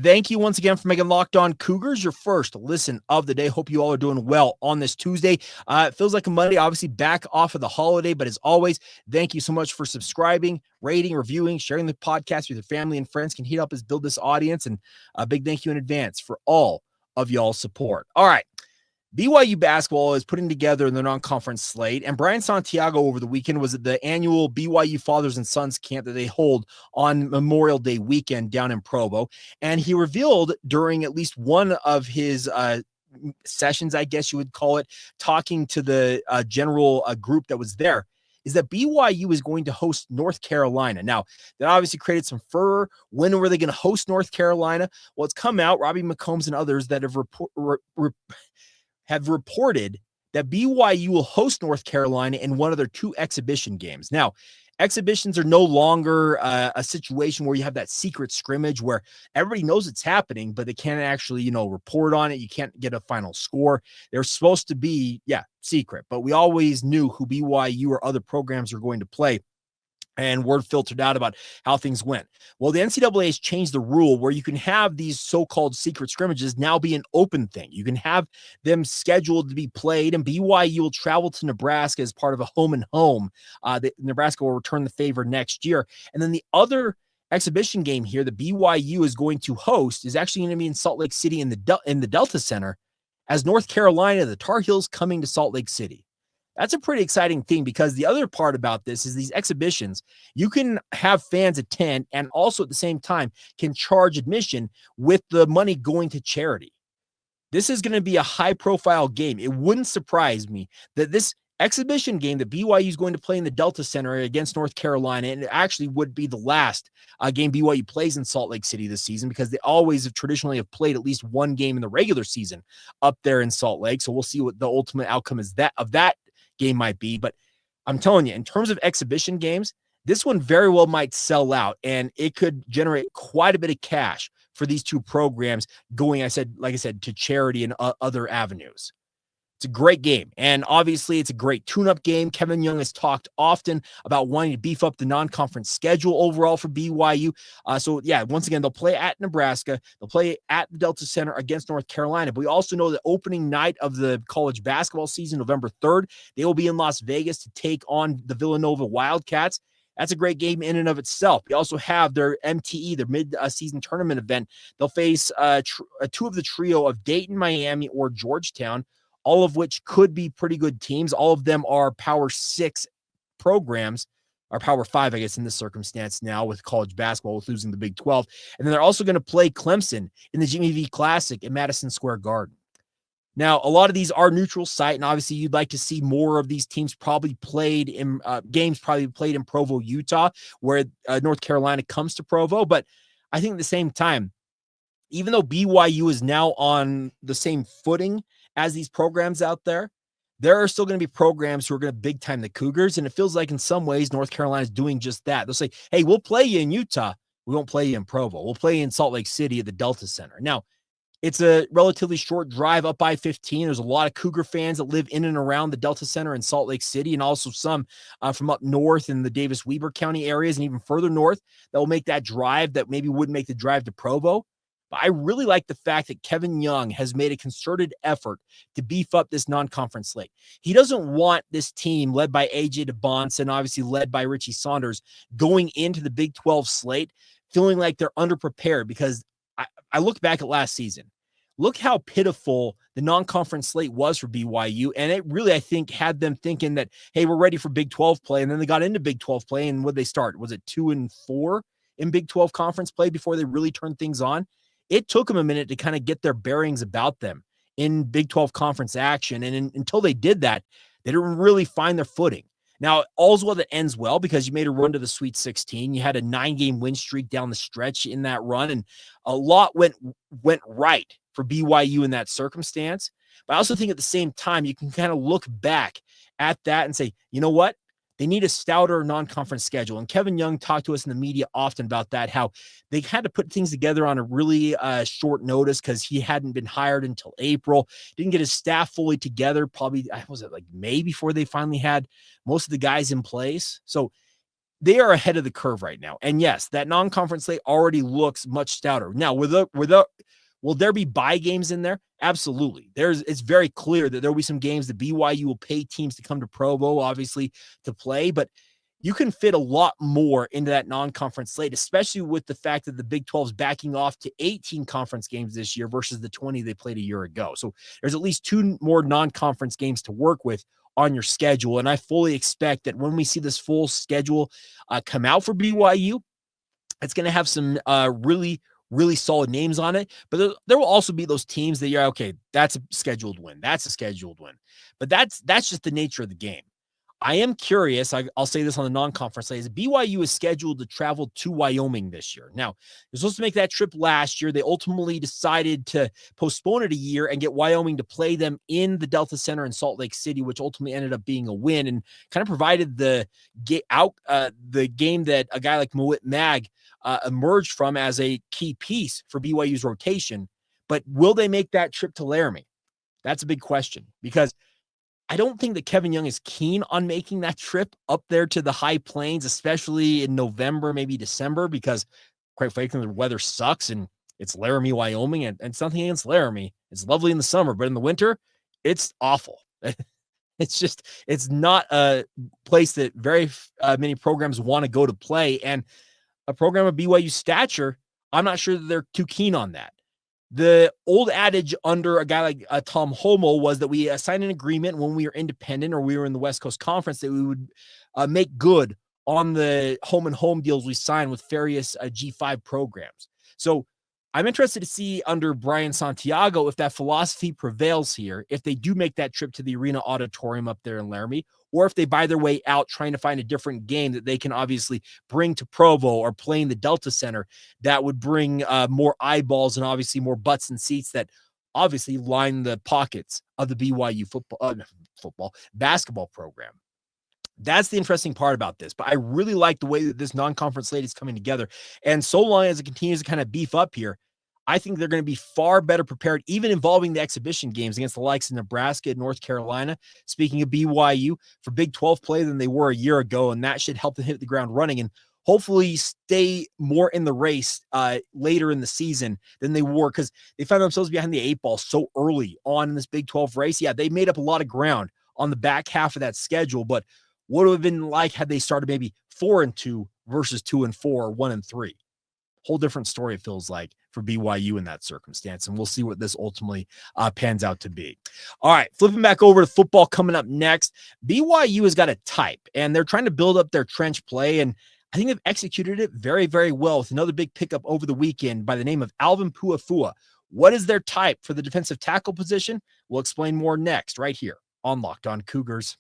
Thank you once again for making Locked On Cougars your first listen of the day. Hope you all are doing well on this Tuesday. It feels like a Monday, obviously back off of the holiday, but as always, thank you so much for subscribing, rating, reviewing, sharing the podcast with your family and friends. Can help us build this audience, and a big thank you in advance for all of y'all's support. All right. BYU Basketball is putting together the non-conference slate, and Brian Santiago over the weekend was at the annual BYU Fathers and Sons camp that they hold on Memorial Day weekend down in Provo, and he revealed during at least one of his sessions, I guess you would call it, talking to the general group that was there, is that BYU is going to host North Carolina. Now, that obviously created some furor. When were they going to host North Carolina? Well, it's come out, Robbie McCombs and others that have reported that BYU will host North Carolina in one of their two exhibition games. Now, exhibitions are no longer a situation where you have that secret scrimmage where everybody knows it's happening, but they can't actually, report on it. You can't get a final score. They're supposed to be, secret, but we always knew who BYU or other programs are going to play. And word filtered out about how things went. Well, the NCAA has changed the rule where you can have these so-called secret scrimmages now be an open thing. You can have them scheduled to be played, and BYU will travel to Nebraska as part of a home and home. Nebraska will return the favor next year. And then the other exhibition game here that BYU is going to host is actually going to be in Salt Lake City in the Delta Center, as North Carolina, the Tar Heels, coming to Salt Lake City. That's a pretty exciting thing, because the other part about this is these exhibitions, you can have fans attend and also at the same time can charge admission with the money going to charity. This is going to be a high-profile game. It wouldn't surprise me that this exhibition game that BYU is going to play in the Delta Center against North Carolina, and it actually would be the last game BYU plays in Salt Lake City this season, because they always have traditionally have played at least one game in the regular season up there in Salt Lake. So we'll see what the ultimate outcome is of that game might be. But I'm telling you, in terms of exhibition games, this one very well might sell out, and it could generate quite a bit of cash for these two programs going, like I said, to charity and other avenues. It's a great game, and obviously it's a great tune-up game. Kevin Young has talked often about wanting to beef up the non-conference schedule overall for BYU. Once again, they'll play at Nebraska. They'll play at the Delta Center against North Carolina. But we also know the opening night of the college basketball season, November 3rd, they will be in Las Vegas to take on the Villanova Wildcats. That's a great game in and of itself. We also have their MTE, their mid-season tournament event. They'll face two of the trio of Dayton, Miami, or Georgetown, all of which could be pretty good teams. All of them are Power 6 programs, or Power 5, I guess, in this circumstance now with college basketball, with losing the Big 12. And then they're also going to play Clemson in the Jimmy V Classic at Madison Square Garden. Now, a lot of these are neutral site, and obviously you'd like to see more of these teams probably played in games probably played in Provo, Utah, where North Carolina comes to Provo. But I think at the same time, even though BYU is now on the same footing as these programs out there, there are still going to be programs who are going to big time the Cougars. And it feels like in some ways, North Carolina is doing just that. They'll say, hey, we'll play you in Utah. We won't play you in Provo. We'll play you in Salt Lake City at the Delta Center. Now, it's a relatively short drive up I-15. There's a lot of Cougar fans that live in and around the Delta Center in Salt Lake City, and also some from up north in the Davis-Weber County areas and even further north that will make that drive that maybe wouldn't make the drive to Provo. But I really like the fact that Kevin Young has made a concerted effort to beef up this non-conference slate. He doesn't want this team led by A.J. DeBonce and obviously led by Richie Saunders going into the Big 12 slate feeling like they're underprepared, because I look back at last season. Look how pitiful the non-conference slate was for BYU, and it really, I think, had them thinking that, hey, we're ready for Big 12 play, and then they got into Big 12 play, and what did they start? Was it 2-4 in Big 12 conference play before they really turned things on? It took them a minute to kind of get their bearings about them in Big 12 conference action. And until they did that, they didn't really find their footing. Now, all's well that ends well, because you made a run to the Sweet 16. You had a 9-game win streak down the stretch in that run, and a lot went right for BYU in that circumstance. But I also think at the same time, you can kind of look back at that and say, you know what? They need a stouter non-conference schedule. And Kevin Young talked to us in the media often about that, how they had to put things together on a really short notice because he hadn't been hired until April, didn't get his staff fully together. Probably, was it like May before they finally had most of the guys in place? So they are ahead of the curve right now. And yes, that non-conference slate already looks much stouter. Now, will there be bye games in there? Absolutely. It's very clear that there will be some games that BYU will pay teams to come to Provo, obviously, to play, but you can fit a lot more into that non-conference slate, especially with the fact that the Big 12 is backing off to 18 conference games this year versus the 20 they played a year ago. So there's at least 2 more non-conference games to work with on your schedule. And I fully expect that when we see this full schedule come out for BYU, it's going to have some really, really solid names on it. But there will also be those teams that you're okay, that's a scheduled win. That's a scheduled win. But that's just the nature of the game. I am curious. I'll say this on the non-conference slate. BYU is scheduled to travel to Wyoming this year. Now, they're supposed to make that trip last year. They ultimately decided to postpone it a year and get Wyoming to play them in the Delta Center in Salt Lake City, which ultimately ended up being a win and kind of provided the game that a guy like Mawit Mag emerged from as a key piece for BYU's rotation. But will they make that trip to Laramie? That's a big question, because I don't think that Kevin Young is keen on making that trip up there to the high plains, especially in November, maybe December, because quite frankly, the weather sucks and it's Laramie, Wyoming, and something against Laramie. It's lovely in the summer, but in the winter, it's awful. It's not a place that very many programs want to go to play. And a program of BYU stature, I'm not sure that they're too keen on that. The old adage under a guy like Tom Homo was that we signed an agreement when we were independent or we were in the West Coast Conference that we would make good on the home and home deals we signed with various G5 programs. So I'm interested to see under Brian Santiago if that philosophy prevails here, if they do make that trip to the Arena Auditorium up there in Laramie, or if they buy their way out trying to find a different game that they can obviously bring to Provo or play in the Delta Center that would bring more eyeballs and obviously more butts and seats that obviously line the pockets of the BYU basketball program. That's the interesting part about this. But I really like the way that this non-conference slate is coming together. And so long as it continues to kind of beef up here, I think they're going to be far better prepared, even involving the exhibition games against the likes of Nebraska and North Carolina. Speaking of BYU, for Big 12 play than they were a year ago, and that should help them hit the ground running and hopefully stay more in the race later in the season than they were, because they found themselves behind the 8 ball so early on in this Big 12 race. Yeah, they made up a lot of ground on the back half of that schedule, but what would have been like had they started maybe 4-2 versus 2-4 or 1-3? Whole different story, it feels like, for BYU in that circumstance. And we'll see what this ultimately pans out to be. All right, flipping back over to football coming up next. BYU has got a type, and they're trying to build up their trench play. And I think they've executed it very, very well with another big pickup over the weekend by the name of Alvin Puafua. What is their type for the defensive tackle position? We'll explain more next, right here on Locked On Cougars.